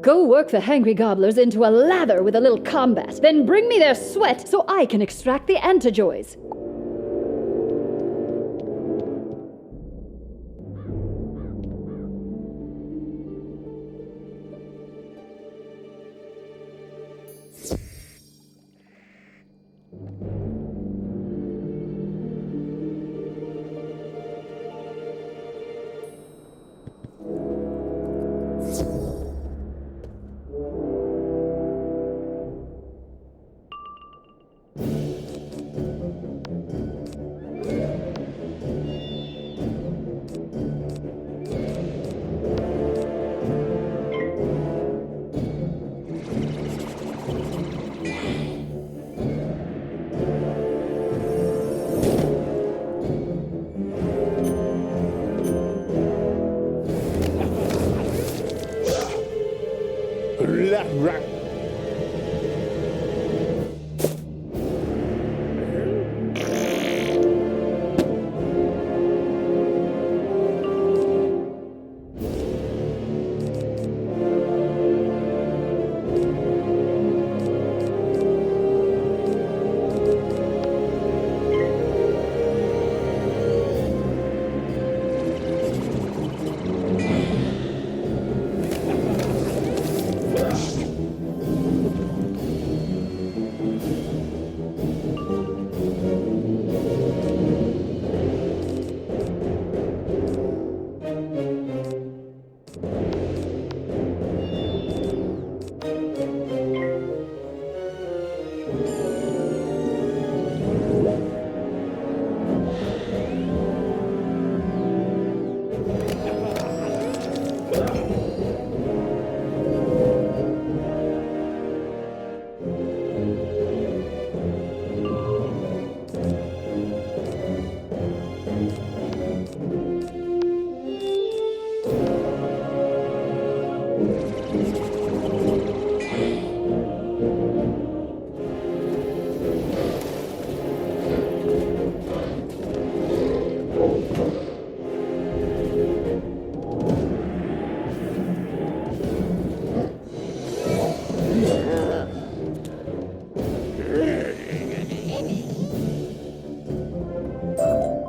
Go work the hangry gobblers into a lather with a little combat. Then bring me their sweat so I can extract the antijoys.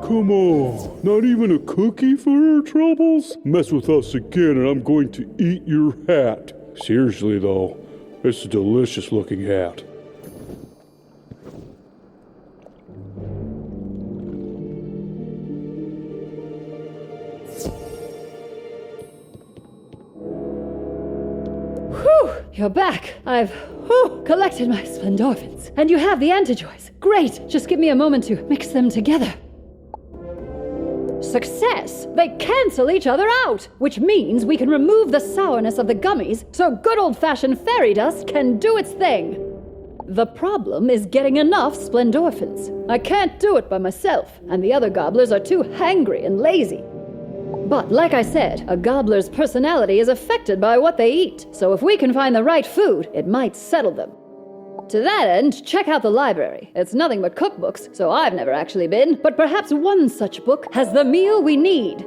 Come on, not even a cookie for our troubles? Mess with us again and I'm going to eat your hat. Seriously though, it's a delicious looking hat. Whew! You're back. I've collected my splendorphins. And you have the antijoys. Great! Just give me a moment to mix them together. Success! They cancel each other out, which means we can remove the sourness of the gummies so good old-fashioned fairy dust can do its thing. The problem is getting enough splendorphins. I can't do it by myself, and the other gobblers are too hangry and lazy. But like I said, a gobbler's personality is affected by what they eat, so if we can find the right food, it might settle them. To that end, check out the library. It's nothing but cookbooks, so I've never actually been, but perhaps one such book has the meal we need.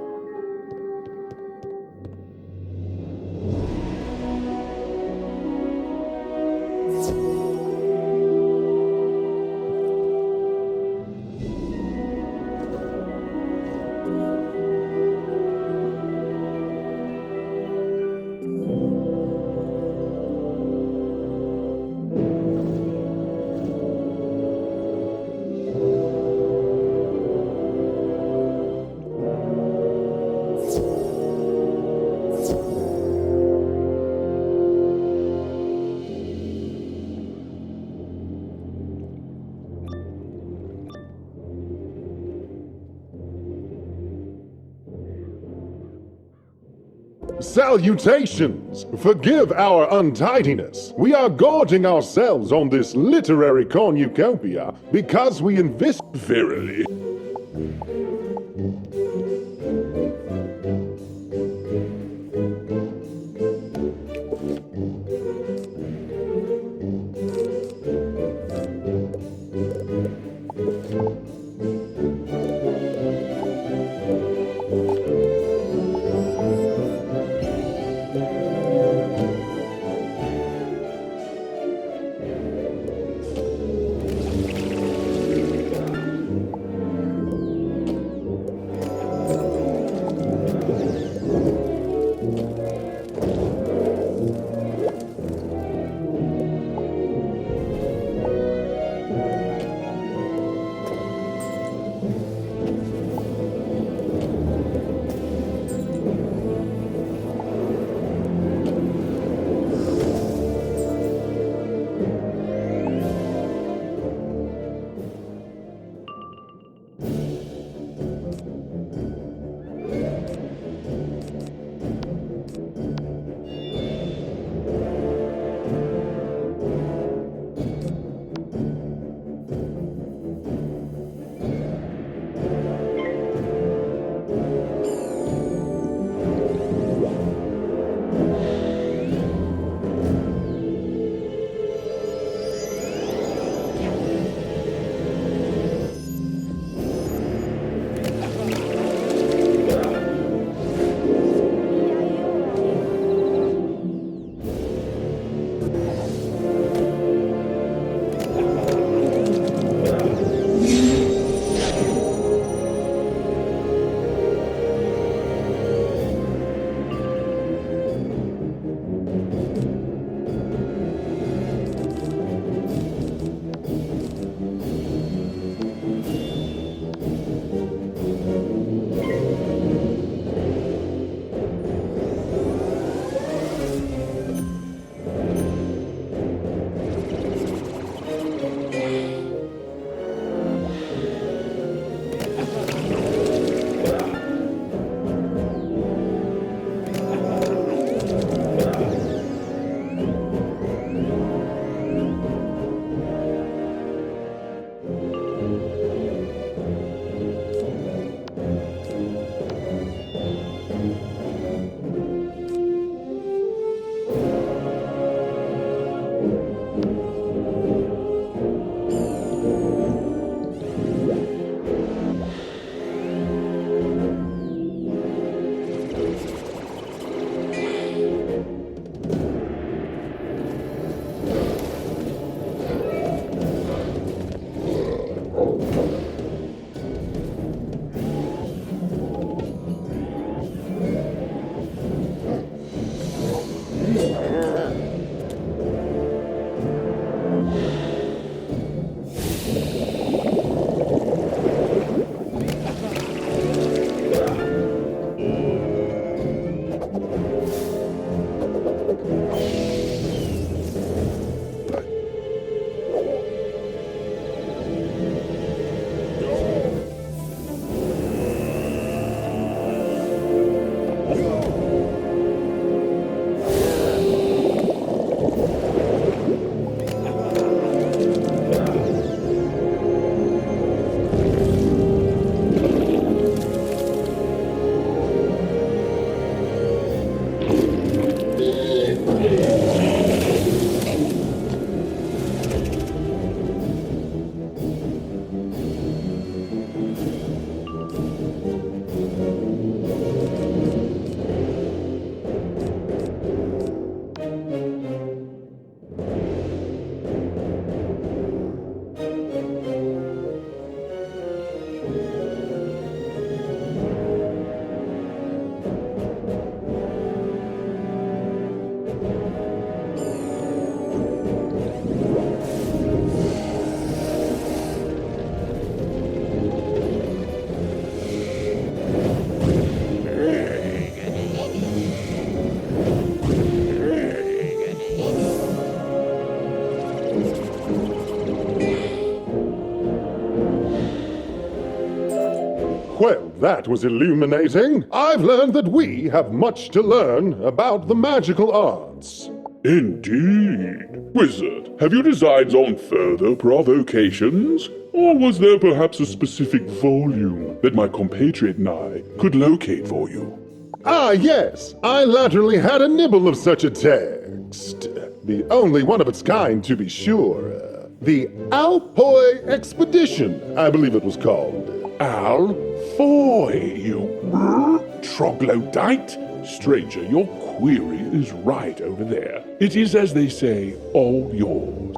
Salutations! Forgive our untidiness. We are gorging ourselves on this literary cornucopia because we invest verily. that was illuminating. I've learned that we have much to learn about the magical arts. Indeed. Wizard, have you designs on further provocations? Or was there perhaps a specific volume that my compatriot and I could locate for you? Ah, yes. I latterly had a nibble of such a text. The only one of its kind, to be sure. The Alpoi Expedition, I believe it was called. Alfoy, you troglodyte. Stranger, your query is right over there. It is, as they say, all yours.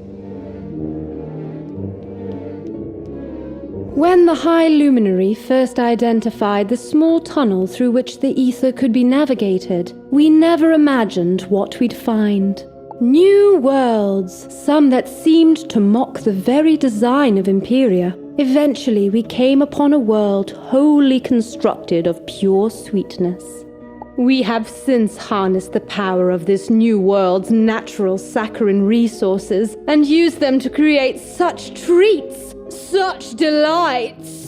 When the High Luminary first identified the small tunnel through which the ether could be navigated, we never imagined what we'd find. New worlds, some that seemed to mock the very design of Imperia. Eventually, we came upon a world wholly constructed of pure sweetness. We have since harnessed the power of this new world's natural saccharine resources and used them to create such treats, such delights.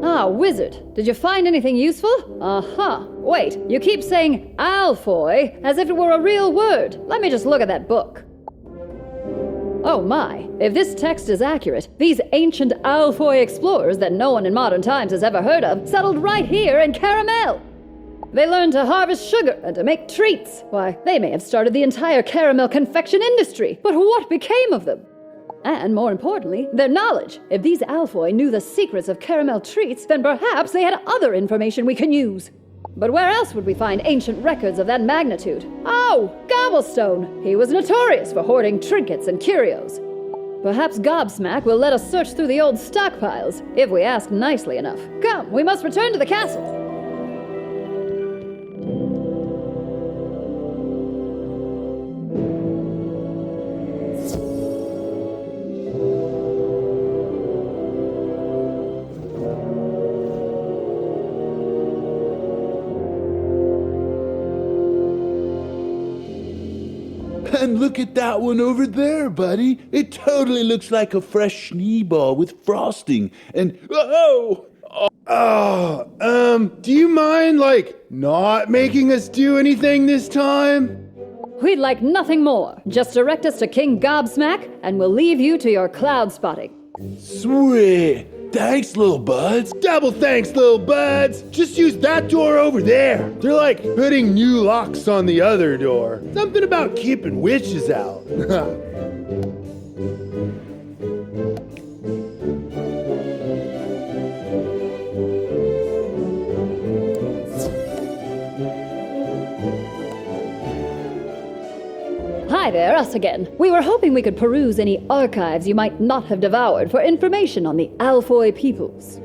Ah, Wizard, did you find anything useful? Uh-huh. Wait, you keep saying Alfoy as if it were a real word. Let me just look at that book. Oh my, if this text is accurate, these ancient Alfoy explorers that no one in modern times has ever heard of settled right here in Caramel. They learned to harvest sugar and to make treats. Why, they may have started the entire caramel confection industry, but what became of them? And more importantly, their knowledge. If these Alfoy knew the secrets of caramel treats, then perhaps they had other information we can use. But where else would we find ancient records of that magnitude? Oh, Gobblestone! He was notorious for hoarding trinkets and curios. Perhaps Gobbsmack will let us search through the old stockpiles, if we ask nicely enough. Come, we must return to the castle. And look at that one over there, buddy. It totally looks like a fresh Schneeball with frosting. And, do you mind, not making us do anything this time? We'd like nothing more. Just direct us to King Gobbsmack, and we'll leave you to your cloud spotting. sweet. Thanks, little buds. Double thanks, little buds. Just use that door over there. They're putting new locks on the other door. Something about keeping witches out. Hi there, us again. We were hoping we could peruse any archives you might not have devoured for information on the Alfoy peoples.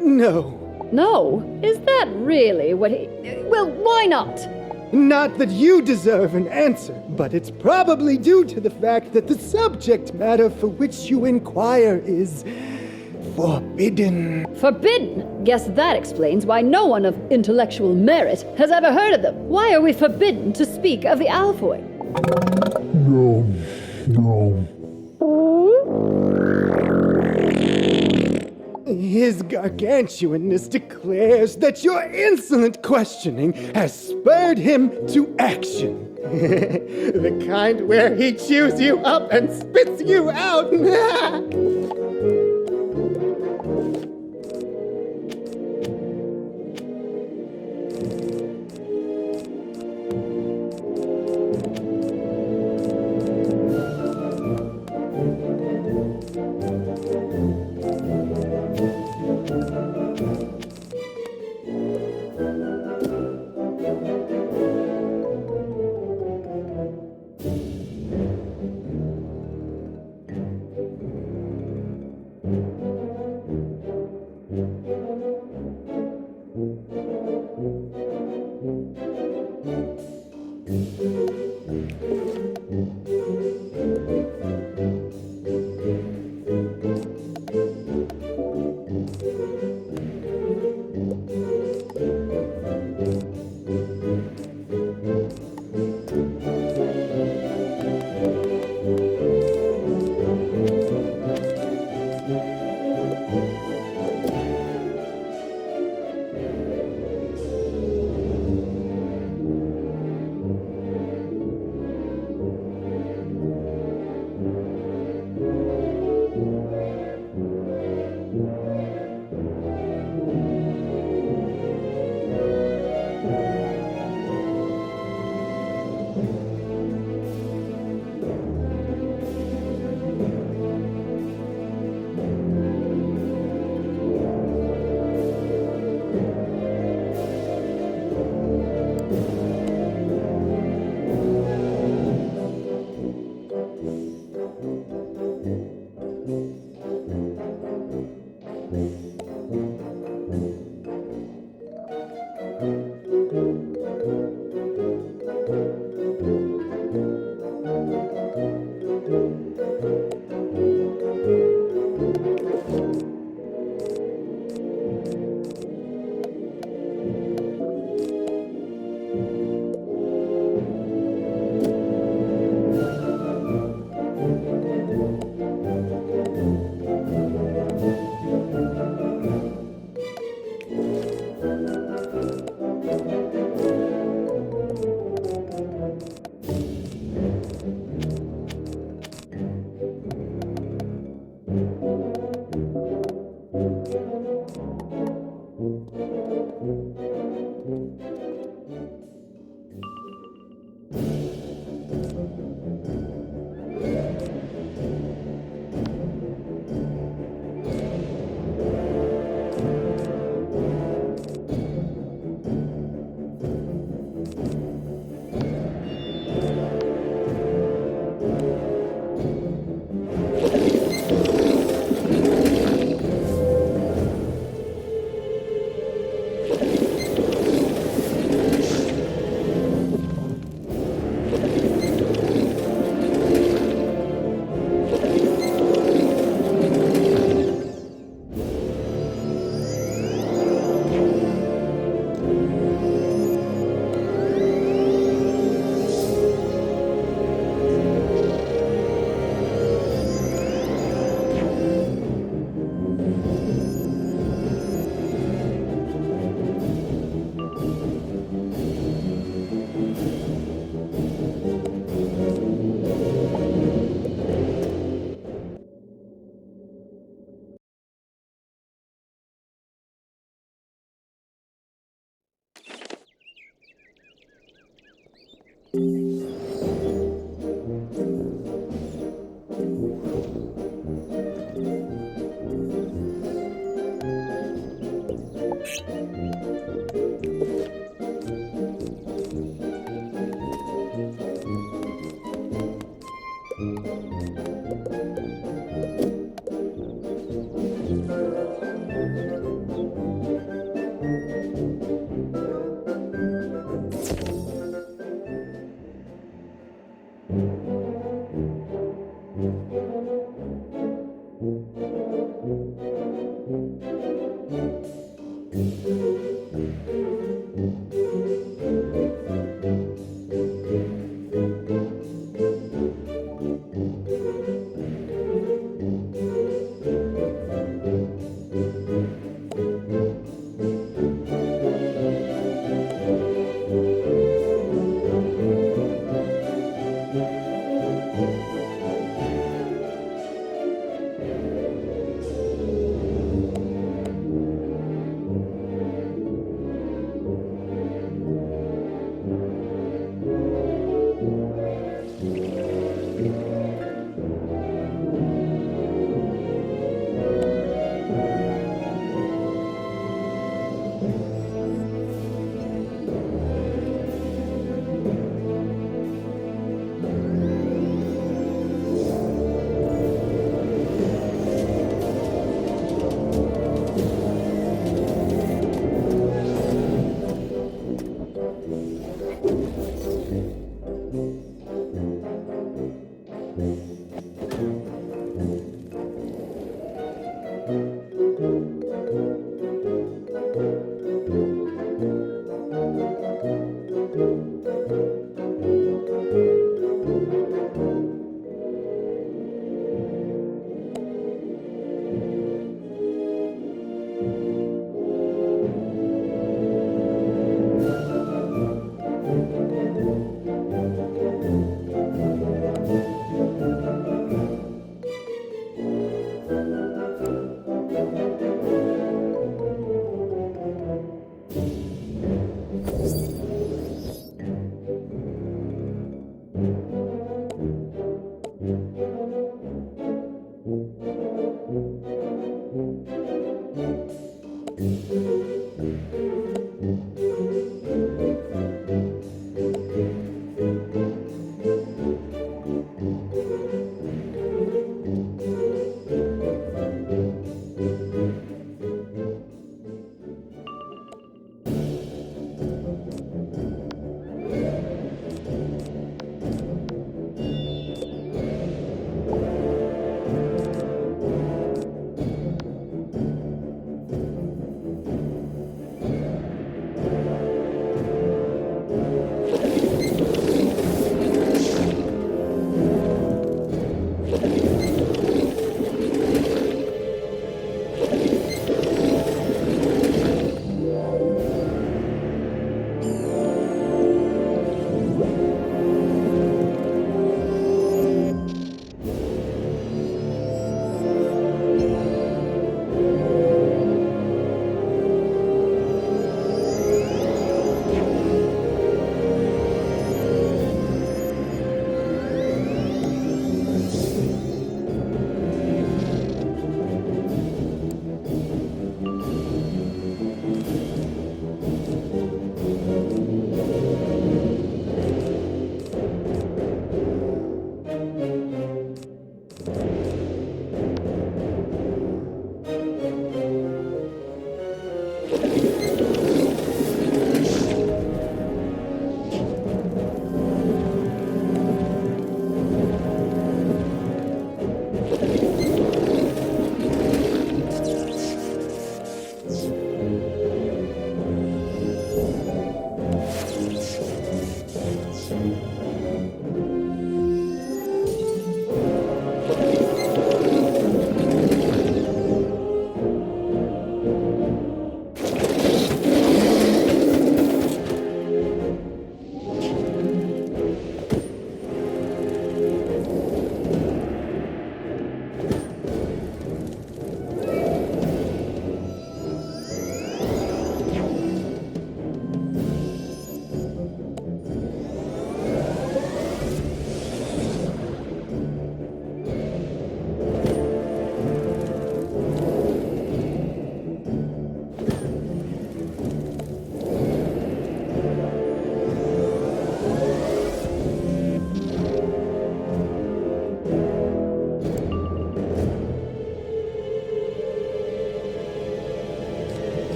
No. No? Is that really what he... Well, why not? Not that you deserve an answer, but it's probably due to the fact that the subject matter for which you inquire is forbidden. Forbidden? Guess that explains why no one of intellectual merit has ever heard of them. Why are we forbidden to speak of the Alfoy? No. His gargantuanness declares that your insolent questioning has spurred him to action. The kind where he chews you up and spits you out.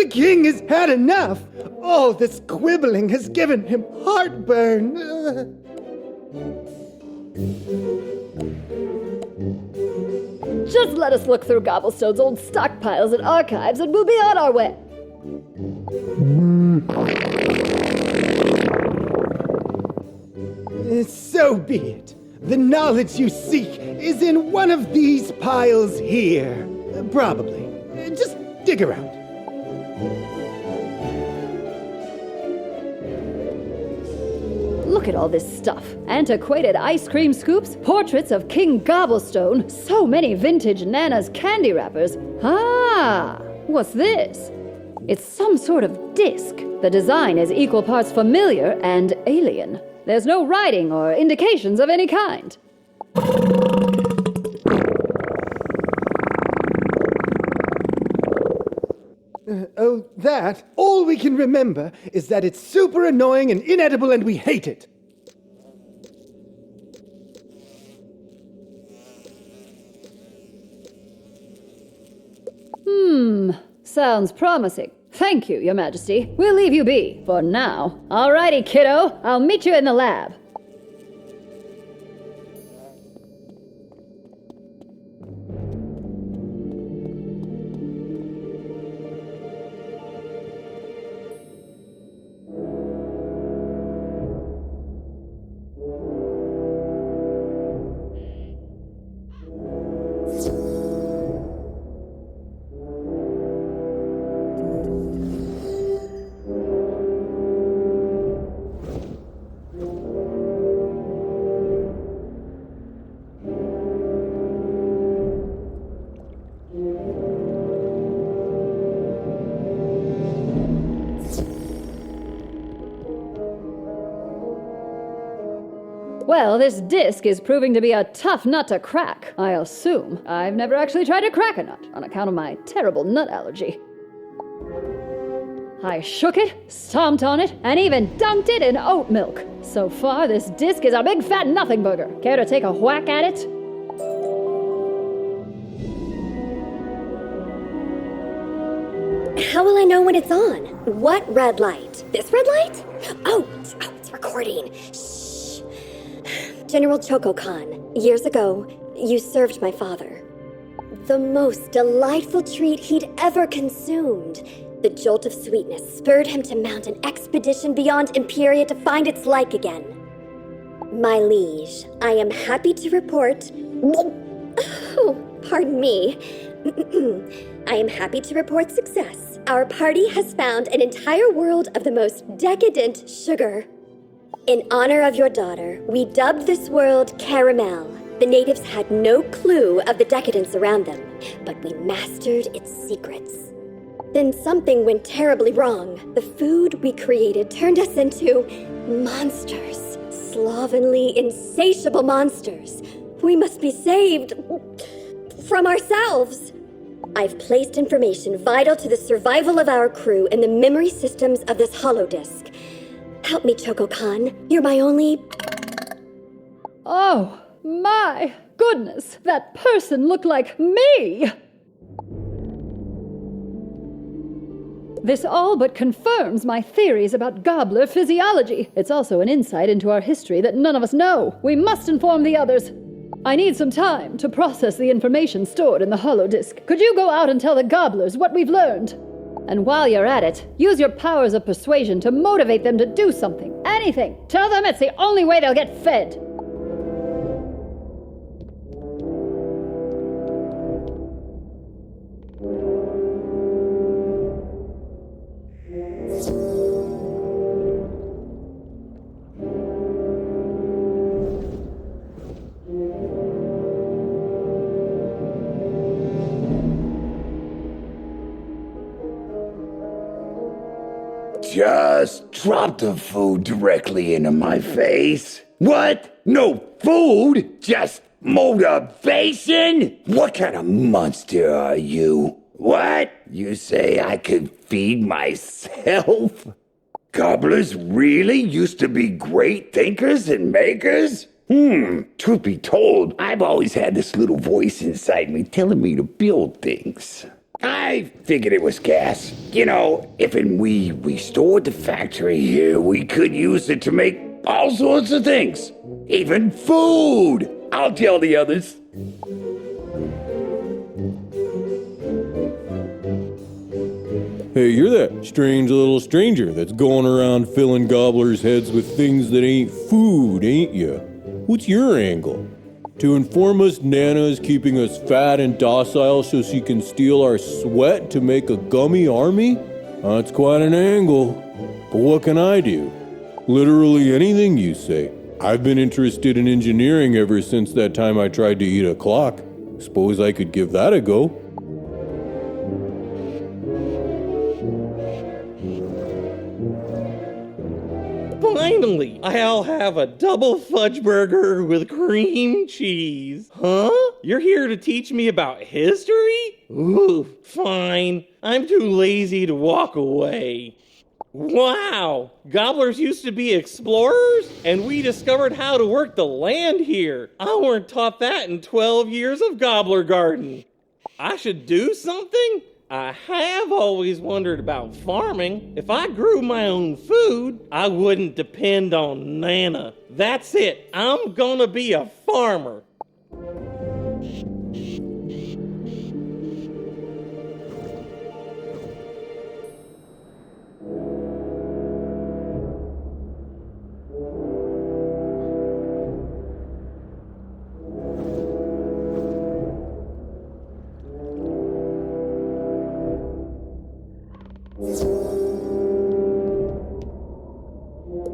The king has had enough. All this quibbling has given him heartburn. Just let us look through Gobblestone's old stockpiles and archives and we'll be on our way. So be it. The knowledge you seek is in one of these piles here. Probably. Just dig around. Look at all this stuff. Antiquated ice cream scoops, portraits of King Gobblestone, so many vintage Nana's candy wrappers. Ah, what's this? It's some sort of disc. The design is equal parts familiar and alien. There's no writing or indications of any kind. Oh, that? All we can remember is that it's super annoying and inedible and we hate it. Sounds promising. Thank you, Your Majesty. We'll leave you be for now. Alrighty, kiddo. I'll meet you in the lab. Well, this disc is proving to be a tough nut to crack, I assume. I've never actually tried to crack a nut, on account of my terrible nut allergy. I shook it, stomped on it, and even dunked it in oat milk. So far, this disc is a big fat nothing burger. Care to take a whack at it? How will I know when it's on? What red light? This red light? Oh, it's recording. Shh. General Choco Khan, years ago, you served my father. The most delightful treat he'd ever consumed. The jolt of sweetness spurred him to mount an expedition beyond Imperia to find its like again. My liege, I am happy to report... Oh, pardon me. I am happy to report success. Our party has found an entire world of the most decadent sugar. In honor of your daughter, we dubbed this world Caramel. The natives had no clue of the decadence around them, but we mastered its secrets. Then something went terribly wrong. The food we created turned us into monsters. Slovenly, insatiable monsters. We must be saved from ourselves. I've placed information vital to the survival of our crew in the memory systems of this holodisk. Help me, Choco Khan. You're my only... Oh, my goodness. That person looked like me. This all but confirms my theories about gobbler physiology. It's also an insight into our history that none of us know. We must inform the others. I need some time to process the information stored in the holodisk. Could you go out and tell the gobblers what we've learned? And while you're at it, use your powers of persuasion to motivate them to do something. Anything. Tell them it's the only way they'll get fed. Just drop the food directly into my face. What? No food? Just motivation? What kind of monster are you? What? You say I could feed myself? Gobblers really used to be great thinkers and makers? Truth be told, I've always had this little voice inside me telling me to build things. I figured it was gas. You know, if we restored the factory here, we could use it to make all sorts of things. Even food! I'll tell the others. Hey, you're that strange little stranger that's going around filling gobblers' heads with things that ain't food, ain't you? What's your angle? To inform us Nana's keeping us fat and docile so she can steal our sweat to make a gummy army? That's quite an angle. But what can I do? Literally anything you say. I've been interested in engineering ever since that time I tried to eat a clock. Suppose I could give that a go. Finally, I'll have a double fudge burger with cream cheese. Huh? You're here to teach me about history? Ooh, fine. I'm too lazy to walk away. Wow! Gobblers used to be explorers, and we discovered how to work the land here. I weren't taught that in 12 years of Gobbler Garden. I should do something? I have always wondered about farming. If I grew my own food, I wouldn't depend on Nana. That's it. I'm gonna be a farmer.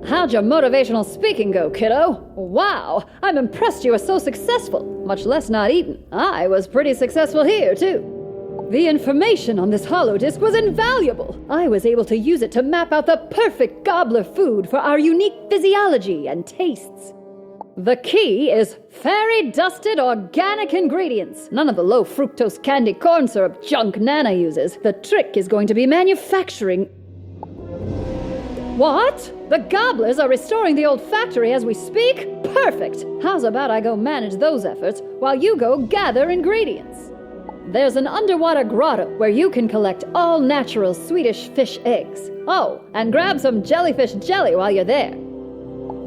How'd your motivational speaking go, kiddo? Wow, I'm impressed you were so successful, much less not eaten. I was pretty successful here, too. The information on this holodisk was invaluable. I was able to use it to map out the perfect gobbler food for our unique physiology and tastes. The key is fairy-dusted organic ingredients. None of the low-fructose candy corn syrup junk Nana uses. The trick is going to be manufacturing... What? The gobblers are restoring the old factory as we speak? Perfect! How's about I go manage those efforts while you go gather ingredients? There's an underwater grotto where you can collect all natural Swedish fish eggs. Oh, and grab some jellyfish jelly while you're there.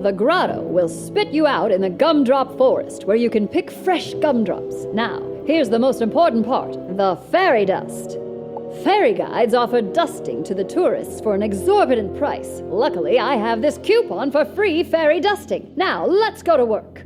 The grotto will spit you out in the gumdrop forest where you can pick fresh gumdrops. Now, here's the most important part, the fairy dust. Fairy guides offer dusting to the tourists for an exorbitant price. Luckily, I have this coupon for free fairy dusting. Now, let's go to work.